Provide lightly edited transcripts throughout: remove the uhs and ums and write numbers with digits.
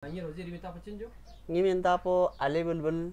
Ini Rozi diminta apa cenjo? Ini minta apa ale bulbul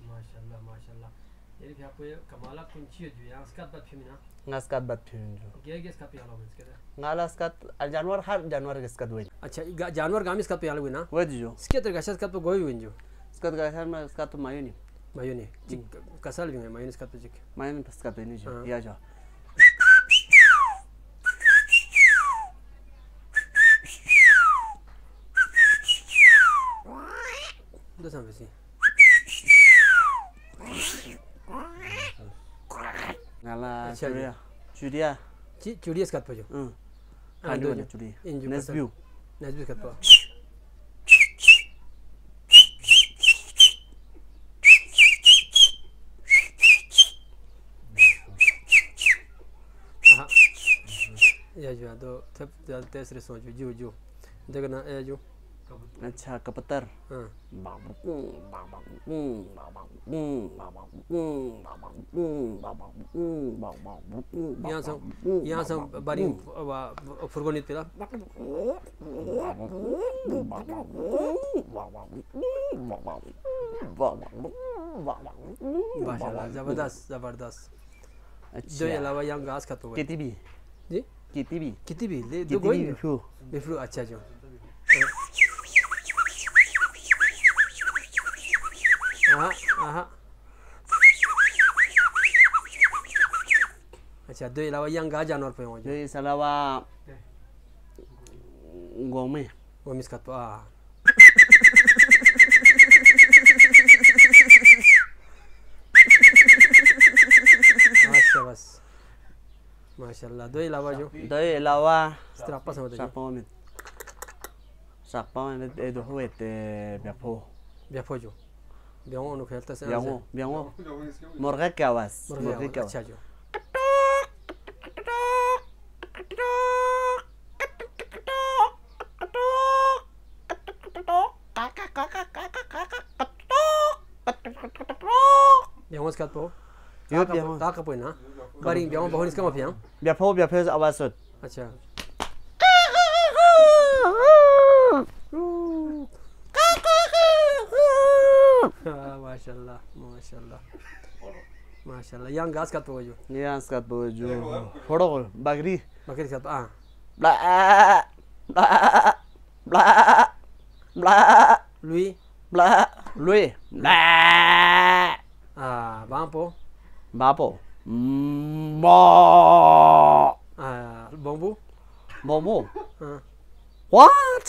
Masyaallah, masyaallah. Jadi pihak punya kamala kunci aja yang sekat bat femina. Ngaskat bat femina. Gaya sekat piala win sekat. Ngala skat al जानवर हर जानवर के skat win. अच्छा जानवर गामी sekat piala win ना? वही जो. Sekat tergasa sekat तो गोई win जो. Skat गैसा में skat तो मायूनी. मायूनी. कसal भी है मायूनी sekat तो जिक. मायूनी skat ini जो. या जो. Udah sampai sih. Ngala curia. Curia. Curia sekat apa jo? Aduh curia. Nesbiu. Nesbiu sekat apa? Aha. Ya jo, तो तब तेसरे सोच जो देखना ये जो अच्छा कबूतर. यहाँ से बारी फुर्गोनित पिला. माशाल्लाह जबरदस्त जबरदस्त. जो अलावा यहाँ घास खाता हुआ. किती भी. जी? किती भी ले दो कोई. बिफ्रू अच्छा जो. Aha. अच्छा दो अलावा यहाँ गा जानवर पे हो जो. ये सलावा गोमे. गोमिस का तो अच्छा बस. माशाल्लाह दो अलावा strapa sama tadi. Strapa में itu huet biapo jo. Biango no khelta se. Biango. Morga के आवाज. अच्छा जो. Biango sekat po. Yo biango. Tak apa na. Bari biango bahon iska mafiang. Biapo आवाज सुन. अच्छा. माशाल्लाह माशाल्लाह माशाल्लाह. Yang gas kat po jo. Yang gas po jo. Fodo bagri. Bagri kat bla bla bla bla. Lui bla. Bampo. Bo. Bambu. What?